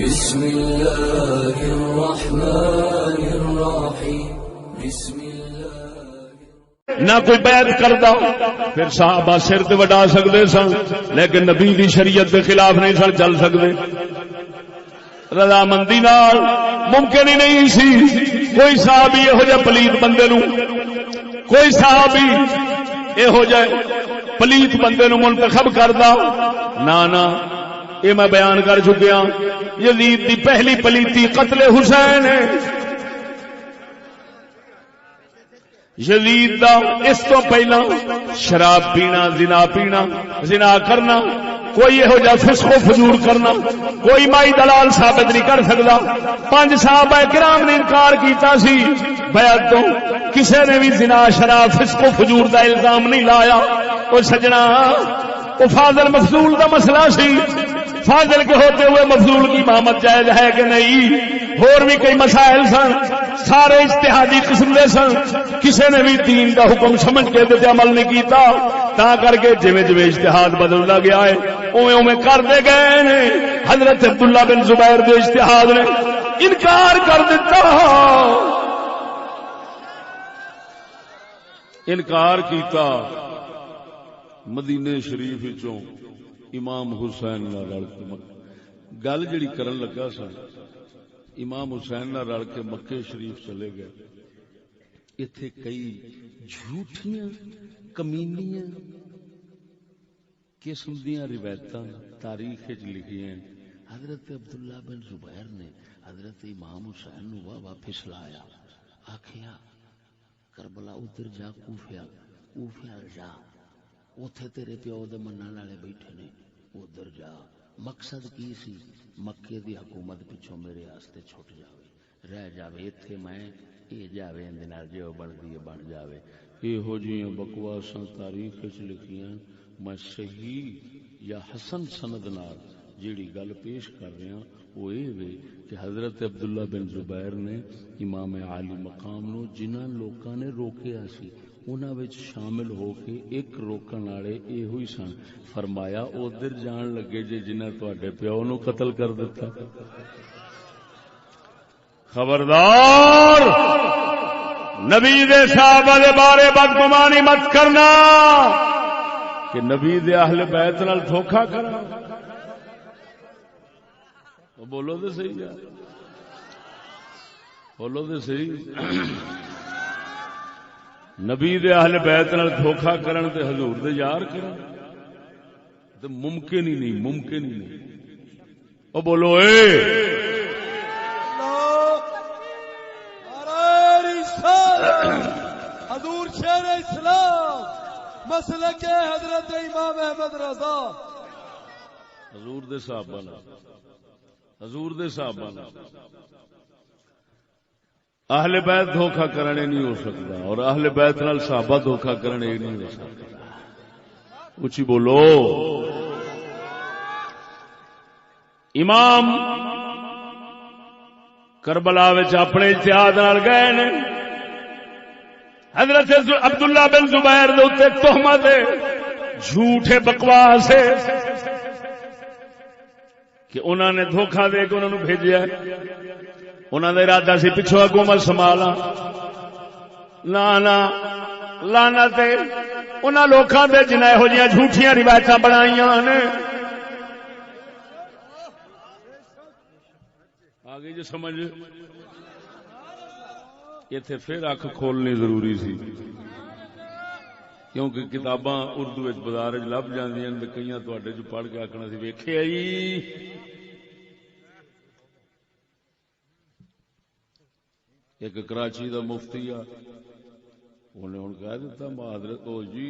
بسم الله الرحمن الرحيم بسم الله نہ کوئی بیعت کردا پھر صحابہ سر تے وڈا سکدے سن لیکن نبی دی شریعت دے خلاف نہیں سن چل سکدے. رضامندی نال ممکن ہی نہیں سی کوئی صحابی یہو جہ پلیت بندے نو کوئی صحابی یہو جہ پلیت بندے نو منتخب کردا. نا یہ میں بیان کر چکیا. یزید دی پہلی پلیتی قتل حسین ہے. یزید دا اس تو پہلا شراب پینا، زنا کرنا، کوئی یہو جا فسق و فجور کرنا کوئی مائی دلال ثابت نہیں کر سکتا. 5 صحابہ کرام نے انکار کیتا سی بیعت تو، کسے نے بھی زنا، شراب، فسق و فجور دا الزام نہیں لایا. او سجنا وہ فاضل مفضول دا مسئلہ سی. فاضل کے ہوتے ہوئے مفضول کی امامت جائز ہے کہ نہیں؟ اور بھی کئی مسائل سن، سارے اجتہادی قسم دے سن. کسی نے بھی دین کا حکم سمجھ کے تے عمل نہیں کیتا. تا کر کے جویں جویں اجتہاد بدلتا گیا ہے اوویں اوویں کرتے گئے نے. حضرت عبداللہ بن زبیر دے اجتہاد نے انکار کر دیتا، انکار کیتا. مدینے شریف وچوں امام حسین نال رل کے گل جڑی کرن لگا سن، امام حسین نال رل کے مکے شریف چلے گئے. ایتھے کئی جھوٹیاں کمینیاں قسم دیاں روایتاں تاریخ وچ لکھی ہیں. حضرت عبداللہ بن زبیر نے حضرت امام حسین نو واہ پھسلایا، آکھیا کربلا ادھر جا، کوفہ جا، اوتھے تیرے پیو دے منن والے بیٹھے نے، ادھر جا. مقصد کی سی؟ مکے دی حکومت پچھوں میرے واسطے چھٹ جاوے، رہ جاوے ایتھے، میں اے جاوے اندے نال جو بندی بن جاوے. یہو جیاں بکواساں تاریخ وچ لکھیاں. میں صحیح یا حسن سند نال جیڑی گل پیش کر رہا وہ یہ وے کہ حضرت عبداللہ بن زبیر نے امام عالی مقام نو جنہاں لوکاں نے روکیا سی انہاں وچ شامل ہو کے ایک روکن والے یہ ہوئی سن. فرمایا ادھر جان لگے جے جنہاں تواڈے پیو نو قتل کر دیتا. خبردار نبی دے صحابہ دے بارے بدگمانی مت کرنا کہ نبی دے اہل بیت نال دھوکا کرنا. بولو تو صحیح ہے، بولو تو صحیح. نبی دے اہل بیت نال دھوکا کرن تے حضور دے یار کرن تے ممکن ہی نہیں، ممکن ہی نہیں. او بولو اے حضور شیر اسلام مسلک حضرت امام احمد رضا حضور دے صحابہ نے، حضور دے صحابہ نے اہل بیت دھوکا کرنے نہیں ہو سکتا اور اہل بیت نال صحابہ دھوکا کرنے نہیں ہو سکتا. اچھی بولو. امام کربلا وچ اپنے اجتہاد نال گئے نے. حضرت عبداللہ بن زبیر دے اوتے تہمت ہے، جھوٹے بکواس ہے کہ انہوں نے دھوکا دے کے انہوں نے بھیجیا. انہوں نے ارادہ سی پچھو حکومت سنبھالا. لانا تے انہوں لوکاں دے جنہیں یہو جہاں جھوٹیاں روایتاں بنائیاں نے. آگے جو سمجھ ایتھے پھر اکھ کھولنی ضروری سی کیونکہ کتاباں اردو وچ بازار وچ لب جاندیاں تے کئیاں تواڈے جو پڑھ کے آکھنا سی ویکھیا ہی. ایک کراچی دا مفتی آ انہیں ہن کہہ دیتا حضرت او جی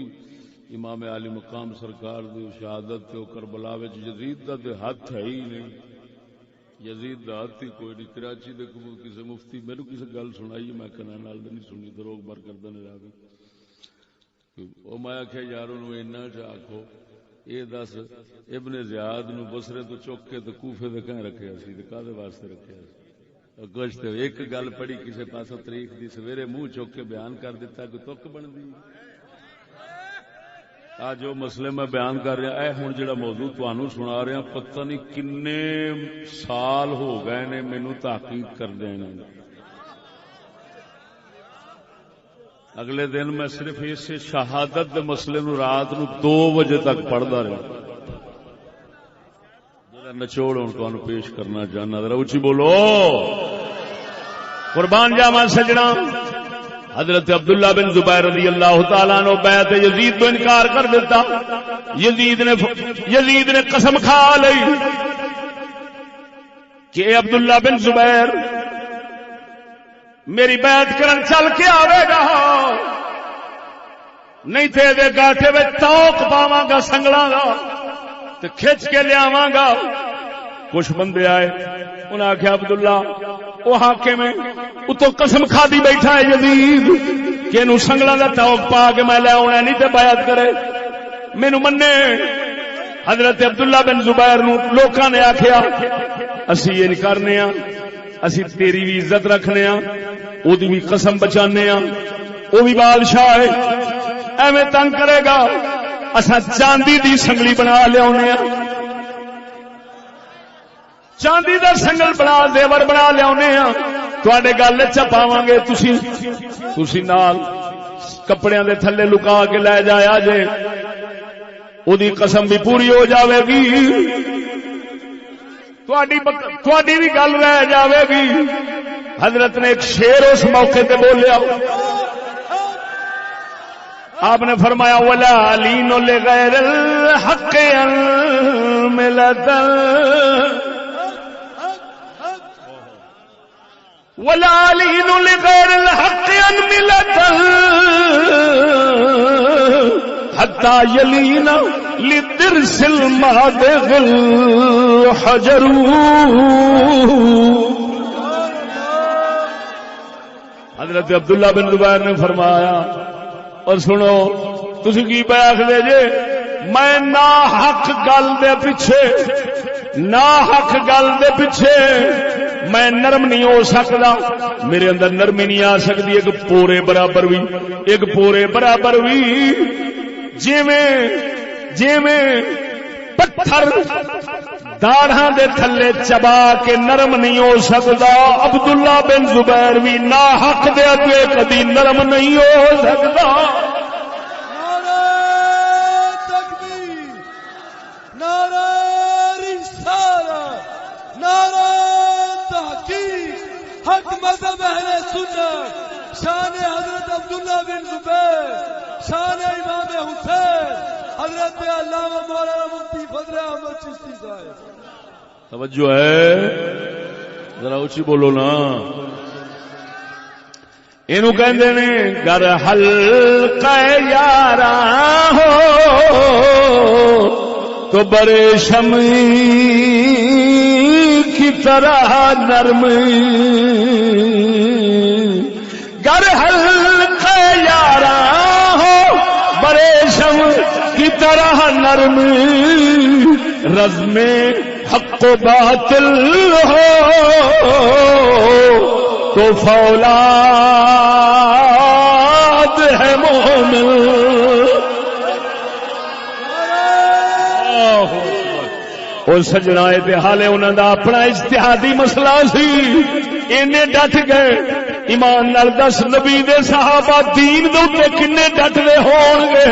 امام عالی مقام سرکار دی شہادت تے کربلا وچ یزید دا تے ہاتھ ہے ہی نہیں، یزید دا ہاتھ ہی کوئی نہیں. کراچی دے کسی مفتی میرے کسی گل سنائی میں کنا نال نہیں سنی، دروغ بر کردہ نہیں رہا. او میں آخیا یار انہوں اینا چ آخو یہ دس ابن زیاد نو بصرے تو چک کے تو کوفے دے کہیں رکھیا سی تے کادے واسطے رکھیا سی؟ گوشت ایک گل پڑھی کسی پاسوں تاریخ دی سویرے منہ چک کے بیان کر دیتا کہ تک بن دی. آ جو مسئلے میں بیان کر رہا ہے ہوں جڑا موضوع تانوں سنا رہا پتہ نہیں کنے سال ہو گئے نے مینوں تحقیق کر دینا. اگلے دن میں صرف اس شہادت دے مسئلے نو رات نو 2 بجے تک پڑھدا رہا. جڑا نچوڑ ہن تانوں پیش کرنا چاہنا ذرا اونچی بولو. قربان جاواں سجنا حضرت عبداللہ بن زبیر رضی اللہ تعالیٰ عنہ بیعت یزید تو انکار کر دیتا. یزید نے قسم کھا لئی کہ عبداللہ بن زبیر میری بیعت کرن چل کے آوے گا نہیں تے دے گاٹھے میں توق پاواں گا سنگلاں گا تے کھچ کے لیاواں گا. کچھ بندے آئے انہاں آکھیا عبداللہ وہ حاکم ہے اتو قسم کھا دی بیٹھا ہے یزید کہ انہوں سنگلاں دا توق پا کے میں لے آنا نہیں تے بیعت کرے مینوں منے. حضرت عبداللہ بن زبیر نو لوکاں نے آکھیا اسی یہ نہیں کرنے ہاں اسی تیری بھی عزت رکھنے ہاں او دی بھی قسم بچانے ہاں او بھی بادشاہ ہے ایویں تنگ کرے گا اساں چاندی دی سنگلی بنا لیاونے ہاں چاندی دا سنگل بنا زیور بنا لیاونے ہاں تواڈے گل چ پاواں گے تسی نال کپڑیاں دے تھلے لکا کے لے جایا جے او دی قسم بھی پوری ہو جاوے گی تواڈی بھی گل رہ جاوے گی. حضرت نے ایک شعر اس موقع تے بولیا. آپ نے فرمایا ولا لین لغیر الحق ملتا ولا لین لغیر الحق ملتا حتی یلین لدرس المادغ الحجر. حضرت عبداللہ بن زبیر نے فرمایا اور سنو تسی کی پہ آخدے جے میں نا حق گل دے پیچھے میں نرم نہیں ہو سکتا میرے اندر نرمی نہیں آ سکتی ایک پورے برابر بھی جیویں پتھر داڑھاں دے تھلے چبا کے نرم نہیں ہو سکتا عبداللہ بن زبیر بھی نا حق دے اگے کبھی نرم نہیں ہو سکتا. نعرہ تکبیر نعرہ رسالت نعرہ تحقیق حق مذہب اہل سنت شان حضرت عبداللہ بن زبیر شان امام حسین حضرت علامہ مولانا مفتی فضل احمد چشتی صاحب. توجہ ہے ذرا اونچی بولو نا. اینو کہندے نے گر حلقہ یاراں ہو تو برے شمع کی طرح نرم گر حلقہ یاراں ہو برے شمع کی طرح نرم رزم حق و باطل ہو تو فولاد ہے مومن. اور سجنا تے حالے انہاں دا اپنا اجتہادی مسئلہ سی اینے ڈٹ گئے. ایمان نال دس نبی دے صحابہ دین دے اوتے کنے ڈٹدے ہون گے.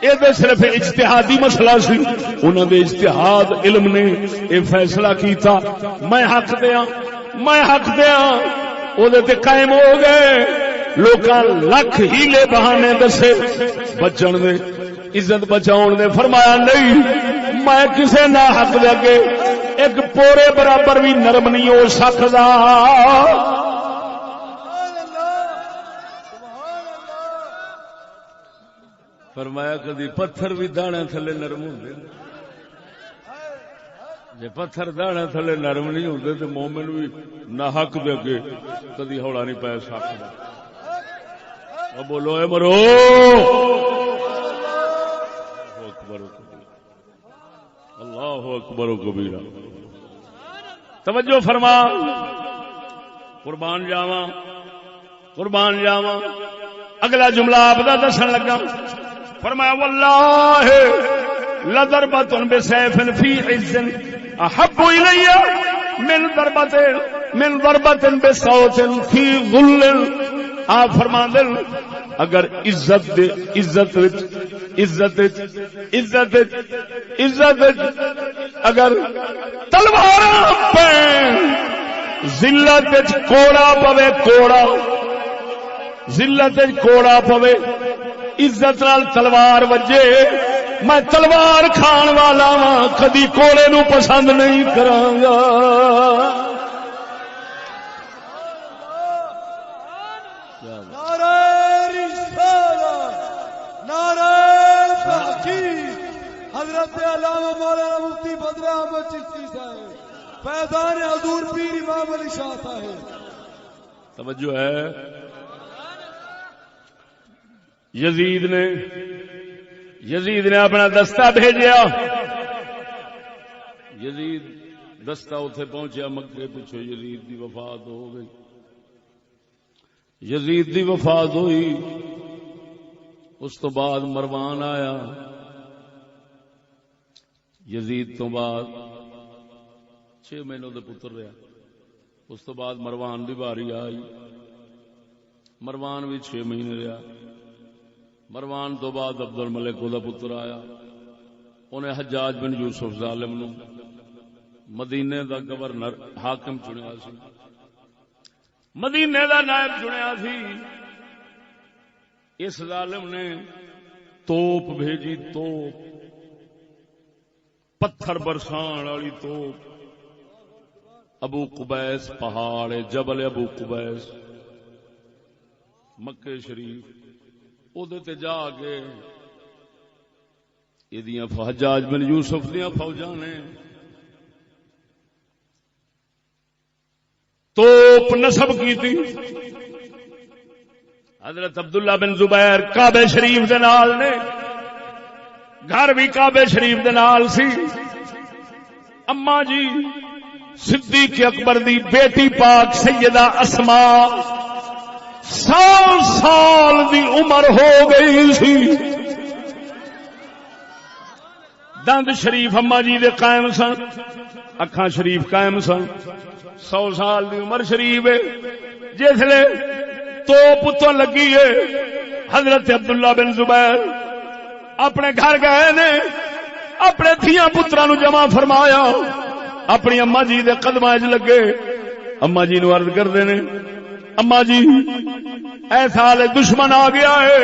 یہ صرف اجتہادی مسئلہ سی انہوں نے اجتہاد علم نے یہ فیصلہ کیتا میں حق دیا وہ قائم ہو گئے. لوکاں لکھ ہیلے بہانے دسے بچن دے عزت بچاؤن دے فرمایا نہیں میں کسے نہ حق دے اگے ایک پورے برابر بھی نرم نہیں ہو سکتا. فرمایا کدی پتھر بھی دانے تھلے نرم ہوندے جے پتھر دانے تھلے نرم نہیں ہوندے تے مومن بھی نہ حق دے اگے کدی ہولا نہیں پے سکدا. او بولو اے مرو اللہ اکبر و کبیرہ. توجہ فرما قربان جاواں اگلا جملہ آپ دا دسن لگا، فرمایا واللہ لضربۃ بسیف فی عز احب الی من ضربۃ بصوت فی ذل. آپ فرماندے اگر عزت اگر تلوار پہ ذلت کوڑا پوے، کوڑا ذلت کوڑا پوے، عزت نال تلوار وجے، میں تلوار کھان والا ہاں، کدی کوڑے نو پسند نہیں کراں گا. حضرت علامہ مولانا مفتی بدر احمد چشتی صاحب، فیضان حضور پیر امام علی شاہ صاحب. توجہ ہے. یزید نے اپنا دستہ بھیجیا. یزید دستہ اتنے پہنچیا مکے، پچھو یزید دی وفات ہو گئی. یزید دی وفات ہوئی، اس تو بعد مروان آیا. یزید تو بعد 6 مہینوں دے پتر رہا. اس تو بعد مروان دی باری آئی. مروان بھی 6 مہینے رہا. مروان تو بعد عبد الملک دا پتر آیا. انہیں حجاج بن یوسف ظالم نو مدینے دا گورنر حاکم چنیا سی، مدینے دا نائب چنیا سی. اس ظالم نے توپ بھیجی، توپ پتھر برسان والی توپ. ابو قبیس پہاڑ جبل ابو قبیس مکے شریف، اودے تے جا کے یہ حجاج بن یوسف دیاں فوجاں نے توپ نصب کی تھی. حضرت عبداللہ بن زبیر کعبے شریف دے نال نے، گھر بھی کعبے شریف دے نال سی. اما جی صدیق اکبر دی بیٹی پاک سیدہ اسماء 100 سال دی عمر ہو گئی سی. دند شریف اما جی دے قائم سن، اکھاں شریف قائم سن. 100 سال دی عمر شریف ہے. جسلے توپ تو لگی ہے، حضرت عبداللہ بن زبیر اپنے گھر گئے نے، اپنے دھیاں پتراں نو جمع فرمایا، اپنی اما جی دے قدماں وچ لگے. اما جی نو عرض کردے نے، اما جی اے سال دشمن آ گیا ہے،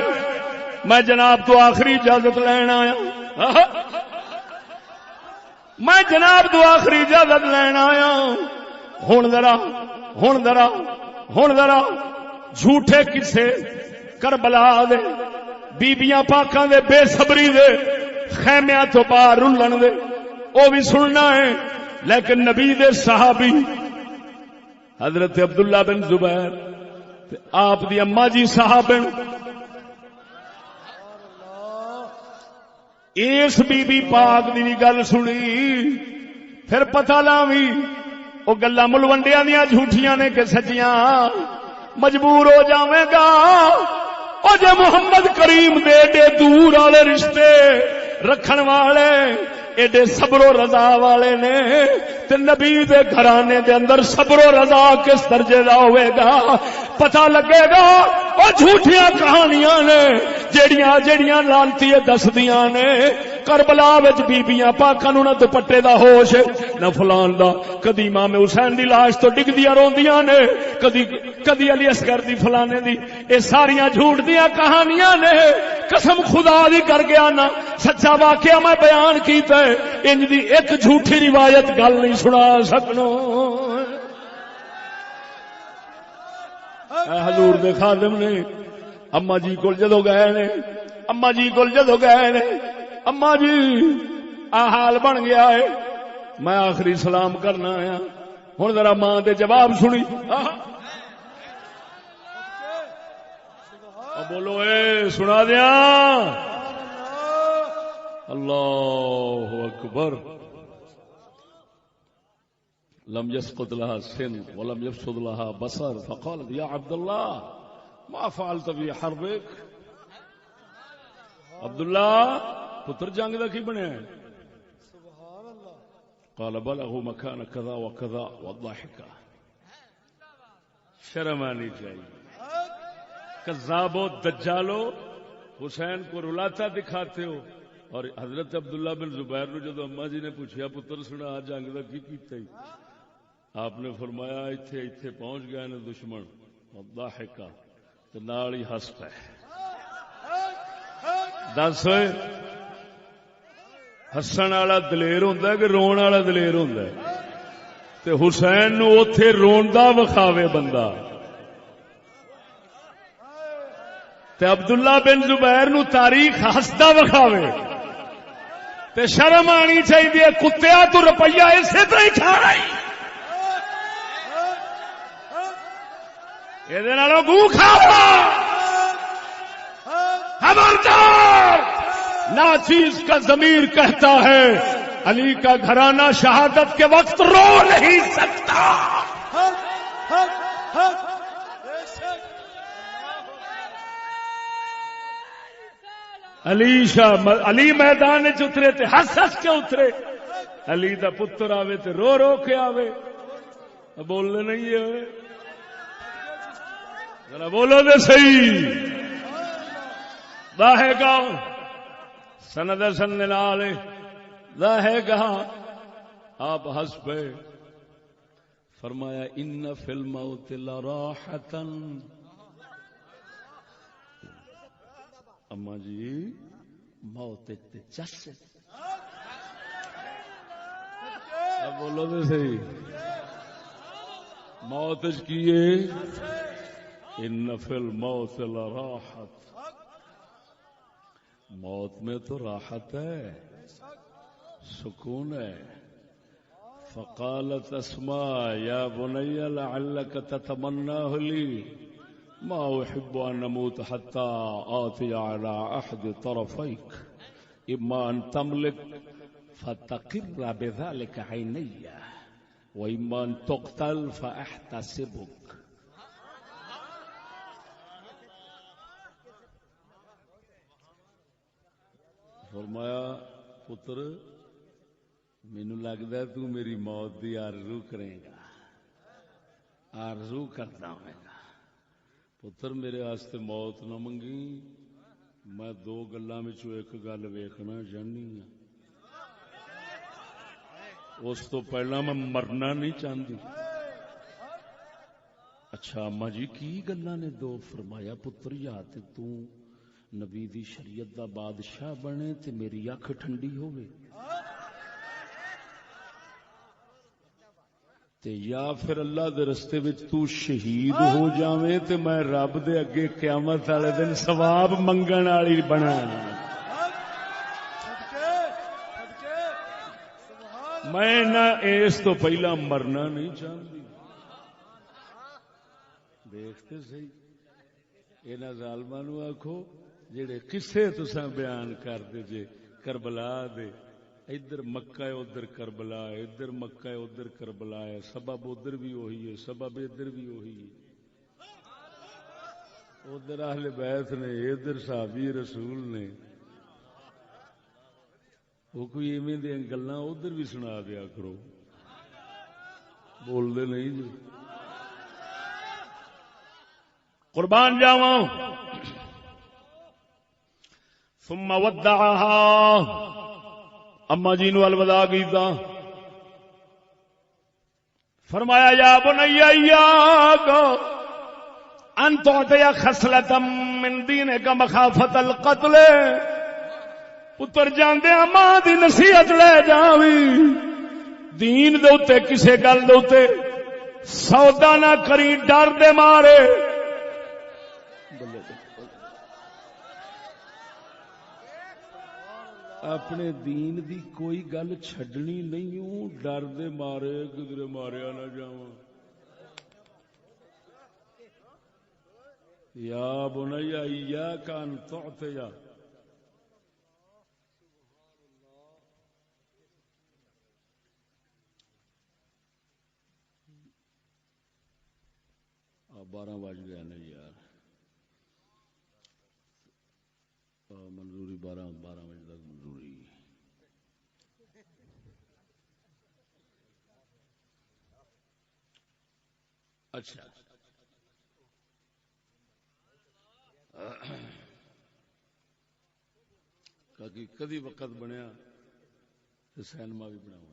میں جناب تو آخری اجازت لین آیا. میں جناب تو آخری اجازت لین آیا. ہن ذرا جھوٹے قصے کربلا دے، بیبیاں پاکاں دے بے صبری دے خیمیاں تو باہر رلن دے، او بھی سننا ہے. لیکن نبی دے صحابی حضرت عبداللہ بن زبیر آپ دی اما جی صحابن اس بی بی پاک دی گل سنی، پھر پتہ لاوی وہ گلاں ملوڈیاں دیاں جھوٹیاں نے کہ سچیاں. مجبور ہو جاویں گا او جے محمد کریم دے ایڈے دور والے رشتے رکھن والے، ایڈے صبر و رضا والے نے، تے نبی دے گھرانے دے اندر صبر و رضا کس درجے دا ہوئے گا. پتہ لگے گا او جھوٹیاں کہانیاں نے جیڑیاں لانتی دسدیاں نے. کربلا وچ بیبییاں پاکاں نو نہ دوپٹے دا ہوش نہ فلان دا. کدی امام حسین دی لاش تو ڈگدیاں روندیاں نے، کدی علی اصغر دی فلانے دی. اے ساریاں جھوٹ دیاں کہانیاں نے. قسم خدا دی کر گیا نا، سچا واقعہ میں بیان کیتا ہے، انج دی ایک جھوٹی روایت گل نہیں سنا سکنا. حضور دے خادم نے اما جی کول جدو گئے نے، اما جی کول جدو گئے نے، اما جی آ حال بن گیا ہے، میں آخری سلام کرنا آیا. ہن ذرا ماں دے جواب سنی. بولو اے سنا دیا. اللہ اکبر. لم يسقط لها سن ولم يفسد لها بصر فقالت يا عبد الله ما فعلت بی حربک، عبداللہ پتر جنگ دا کی بنیا ہے؟ سبحان اللہ. قال بلغوا مکان کذا و کذا وضحک. شرم آنی چاہیے. کذابو دجالو، حسین کو رلاتا دکھاتے ہو. اور حضرت عبداللہ بن زبیر نے جب اما جی نے پوچھا پتر سنا جنگ دا کی کیتا ہی، آپ نے فرمایا ایتھے ایتھے پہنچ گئے نے دشمن، وضحک تے نال ہی ہس پے. دس ہوئے ہسن والا دلیر ہوندا ہے کہ رون والا دلیر ہوندا ہے؟ تے حسین نو اوتھے روندا وکھاوے بندہ، تے عبداللہ بن زبیر نو تاریخ ہسدا وکھاوے تے شرم آنی چاہیے. کتیا تو روپیہ اسی طرح ہی کھانا ہی، یہ نالوں گوں کھاوا. خبردار، ناچیز کا ضمیر کہتا ہے علی کا گھرانہ شہادت کے وقت رو نہیں سکتا. علی میدان اترے تے ہس ہس کے اترے. علی دا پتر آوے تے رو رو کے آوے. بولنے نہیں ہے ذرا بولو دے صحیح. ظاہر گا سند سن نال ظاہر گا آپ ہنس پے. فرمایا ان فی الموت لراحۃ. اما جی موت تے چس. اب بولو تو صحیح، موت کیے ان فی الموت لراحۃ. موت میں تو راحت ہے، سکون ہے. فقالت اسماء یا بنی لعلک تتمناه لی ما احب ان اموت حتى آتی على احد طرفیک اما ان تملک فتقر بذلك عینی واما ان تقتل فاحتسبک. فرمایا پتر مینو لگتا ہے تو میری موت دی آرزو کرے گا، آرزو کرتا ہوں گا. پتر میرے واسطے موت نہ منگی، میں دو گلاں وچوں ایک گل ویکھنا چاہنی ہوں. اس تو پہلا میں مرنا نہیں چاہتی. اچھا اما جی کی گلاں نے دو؟ فرمایا پتر یا تے تو نبی دی شریعت دا بادشاہ بنے تے میری اکھ ٹھنڈی ہوے، تے یا پھر اللہ دے رستے وچ تو شہید ہو جاویں تے میں رب دے اگے قیامت والے دن ثواب منگن والی بنا. میں نہ اس تو پہلا مرنا نہیں چاہتی. دیکھتے صحیح انہاں ظالماں نو آکھو جڑے قصے تساں بیان کردے جے کربلا دے، ادھر مکہ ہے ادھر کربلا ہے، ادھر مکہ ہے ادھر کربلا ہے، سبب ادھر بھی وہی ہے، سبب ادھر بھی وہی ہے. ادھر اہل بیت نے، ادھر صحابی رسول نے. وہ کوئی ایویں دیا گلاں ادھر بھی سنا دیا کرو. بول دے نہیں جی. قربان جاواں. ثم ودعها، اما جی نو الوداع کیتا. فرمایا یا بنی ایاک ان تعطی خصلۃ من دینک مخافۃ القتل. پتر جاندے ماں دی نصیحت لے جاوی، دین دے اوتے کسے گل دے اوتے سودا نہ کری ڈر دے مارے. اپنے دین دی کوئی گل چھڈنی نہیں ہوں، ڈر دے مارے کدھر ماریا نہ جاواں. یا بنی ایاک ان تعطی. اب 12 بج گئے نا یار. منظوری 12 بجے تک منظوری. اچھا کہ کدی وقت بنیا تو سینما بھی بناؤں.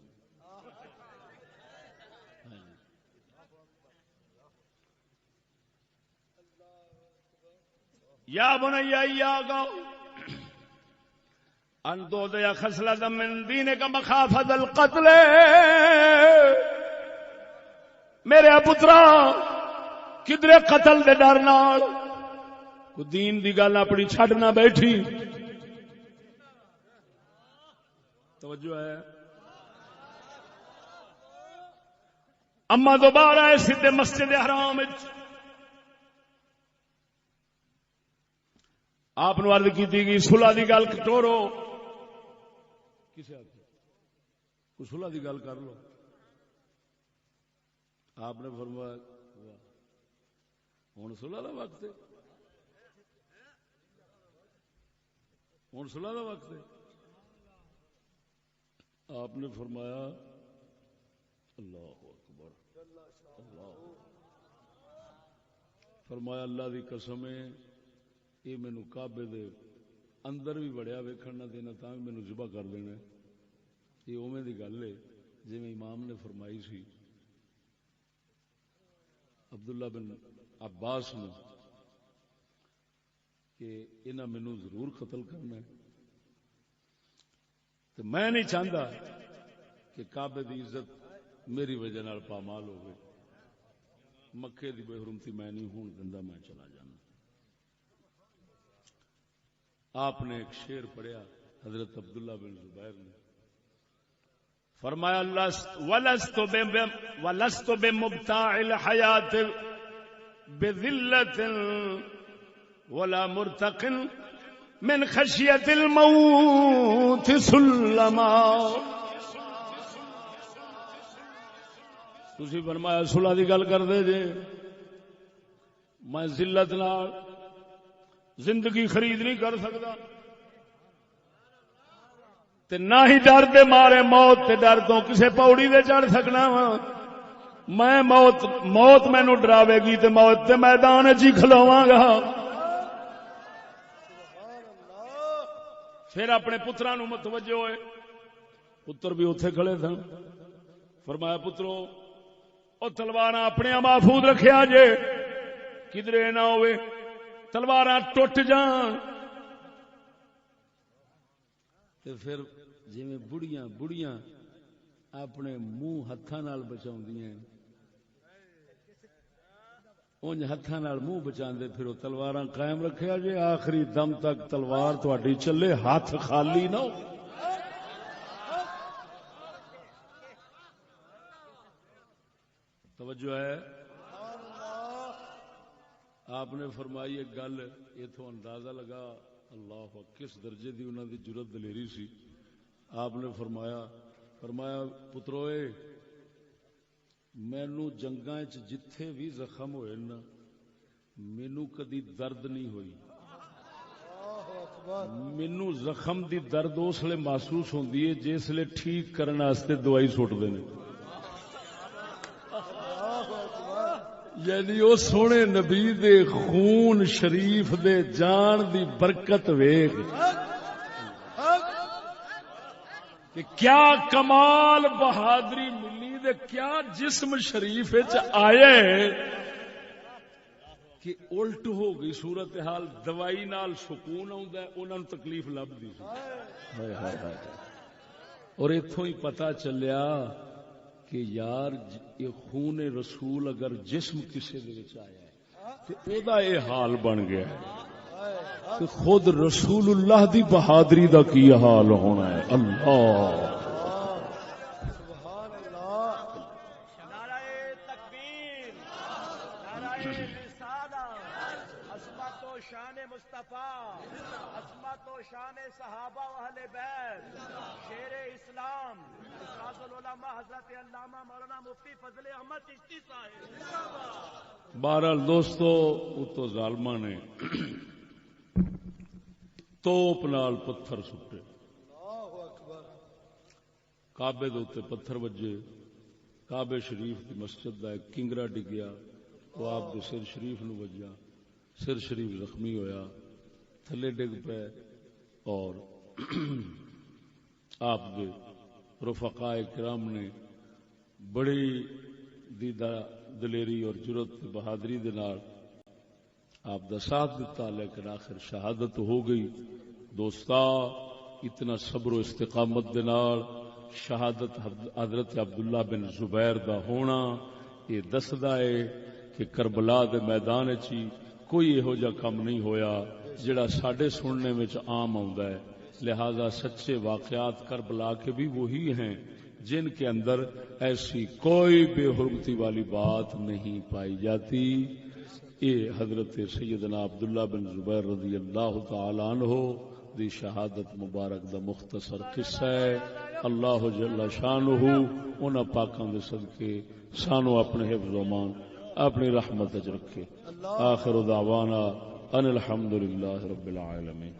یا بنیا ایاک ان تؤتى خصلة من دینک مخافة القتل. میرے پترا کدرے قتل دے ڈر نال کو دین دی گل اپنی چھڈ نہ بیٹھی. توجہ ہے. اما دوبارہ آئے سیدھے مسجد حرام آپ نے عرض کی گئی صلح دی گل ٹورو. کسے کوئی صلح دی گل کر لو. آپ نے فرمایا ہوں صلح دا وقت ہے, ہوں صلح دا وقت ہے. آپ نے فرمایا اللہ اکبر, اللہ فرمایا اللہ دی قسم ہے یہ مینو کعبے دے اندر بھی بڑیا ویکھن نہ دینا تا بھی مینو ذبح کر دینا. یہ اوویں دی گل ہے جی امام نے فرمائی سی عبداللہ بن عباس نے کہ انہاں مینو ضرور قتل کرنا ہے. تو میں نہیں چاہتا کہ کعبے دی عزت میری وجہ نال پامال ہو گئی. مکے دی بے حرمتی میں نہیں ہون دندا, میں چلا جانا. آپ نے ایک شعر پڑھیا حضرت عبداللہ بن زبیر نے فرمایا وَلَسْتُ بِمُبْتَاعِ الْحَيَاةِ بِذِلَّةٍ وَلَا مُرْتَقٍ مِنْ خَشْيَةِ الْمَوْتِ سُلَّمًا. تسی فرمایا صلح دی گل کر دے جے میں ذلت نال زندگی خرید نہیں کر سکتا تے نہ ہی ڈر دے مارے موت تے ڈر تو کسے پوڑی دے چڑھ سکنا وا. میں موت مینوں ڈراوے گی تے موت تے میدان وچ ہی کھلواں گا. پھر اپنے پتراں نوں متوجہ ہوئے. پتر بھی اوتھے کھڑے سن. فرمایا پترو او تلواراں اپنے محفوظ رکھیا جے کدرے نہ ہوئے تلواراں ٹوٹ جان. تے پھر جویں بڑیاں اپنے منہ ہتھاں نال بچاؤندیاں اونج ہتھاں نال منہ بچاندے پھر او تلواراں قائم رکھیا جے آخری دم تک تلوار تہاڈی چلے ہاتھ خالی نہ ہو. توجہ ہے. آپ نے فرمائی ایک گل اتوں اندازہ لگا اللہ کس درجے دی انہوں دی جرت دلیری سی. آپ نے فرمایا پتروئے مینو جنگاں چ جتھے بھی زخم ہوئے نا مینو کدی درد نہیں ہوئی. مینو زخم دی درد اس لیے محسوس ہوندی ہے جس لیے ٹھیک کرنے واسطے دوائی سٹ دے. یعنی وہ سونے نبی دے خون شریف دے جان دی برکت ویکھ کہ کیا کمال بہادری ملی دے کیا جسم شریف وچ آئے کہ الٹ ہو گئی صورتحال. دوائی نال سکون آوندا ہے انہاں نوں تکلیف لبدی سی. اور ایتھوں ہی پتہ چلیا کہ یار یہ خون رسول اگر جسم کسی دے وچ آیا ہے تے او دا اے حال بن گیا ہے تے خود رسول اللہ دی بہادری دا کی حال ہونا ہے. اللہ سبحان اللہ. نعرہ تکبیر, نعرہ رسالہ, عظمت و شان مصطفیٰ, عظمت و شان صحابہ و اہل بیت, شیر اسلام استاد العلماء حضرت علامہ مولانا مفتی فضل احمد چشتی صاحب. بہرحال دوستو اتو ظالمہ نے توپ نال پتھر سٹے، کعبے دے اوتے پتھر وجے، کعبے شریف کی مسجد دا ایک کنگرا ڈگیا، وہ آپ دے سر شریف نو وجیا، سر شریف زخمی ہویا، تھلے ڈگ پے، اور آپ دے رفقاء کرام نے بڑی دلیری اور جرت بہادری دے نال آپ دا ساتھ دیتا، لیکن آخر شہادت ہو گئی۔ دوستا اتنا صبر و استقامت دے نال شہادت حضرت عبداللہ بن زبیر دا ہونا یہ دسدا ہے کہ کربلا دے میدان چی کوئی یہو جا کام نہیں ہویا جڑا ساڈے سننے وچ عام آوندا ہے۔ لہذا سچے واقعات کربلا کے بھی وہی ہیں جن کے اندر ایسی کوئی بے حرمتی والی بات نہیں پائی جاتی۔ یہ حضرت سیدنا عبداللہ بن زبیر رضی اللہ تعالی عنہ دی شہادت مبارک دا مختصر قصہ ہے۔ اللہ جل شانہ انہاں پاکاں دے صدقے سانو اپنے حفظ و امان اپنی رحمت وچ رکھے۔ آخر دعوانا ان الحمدللہ رب العالمین۔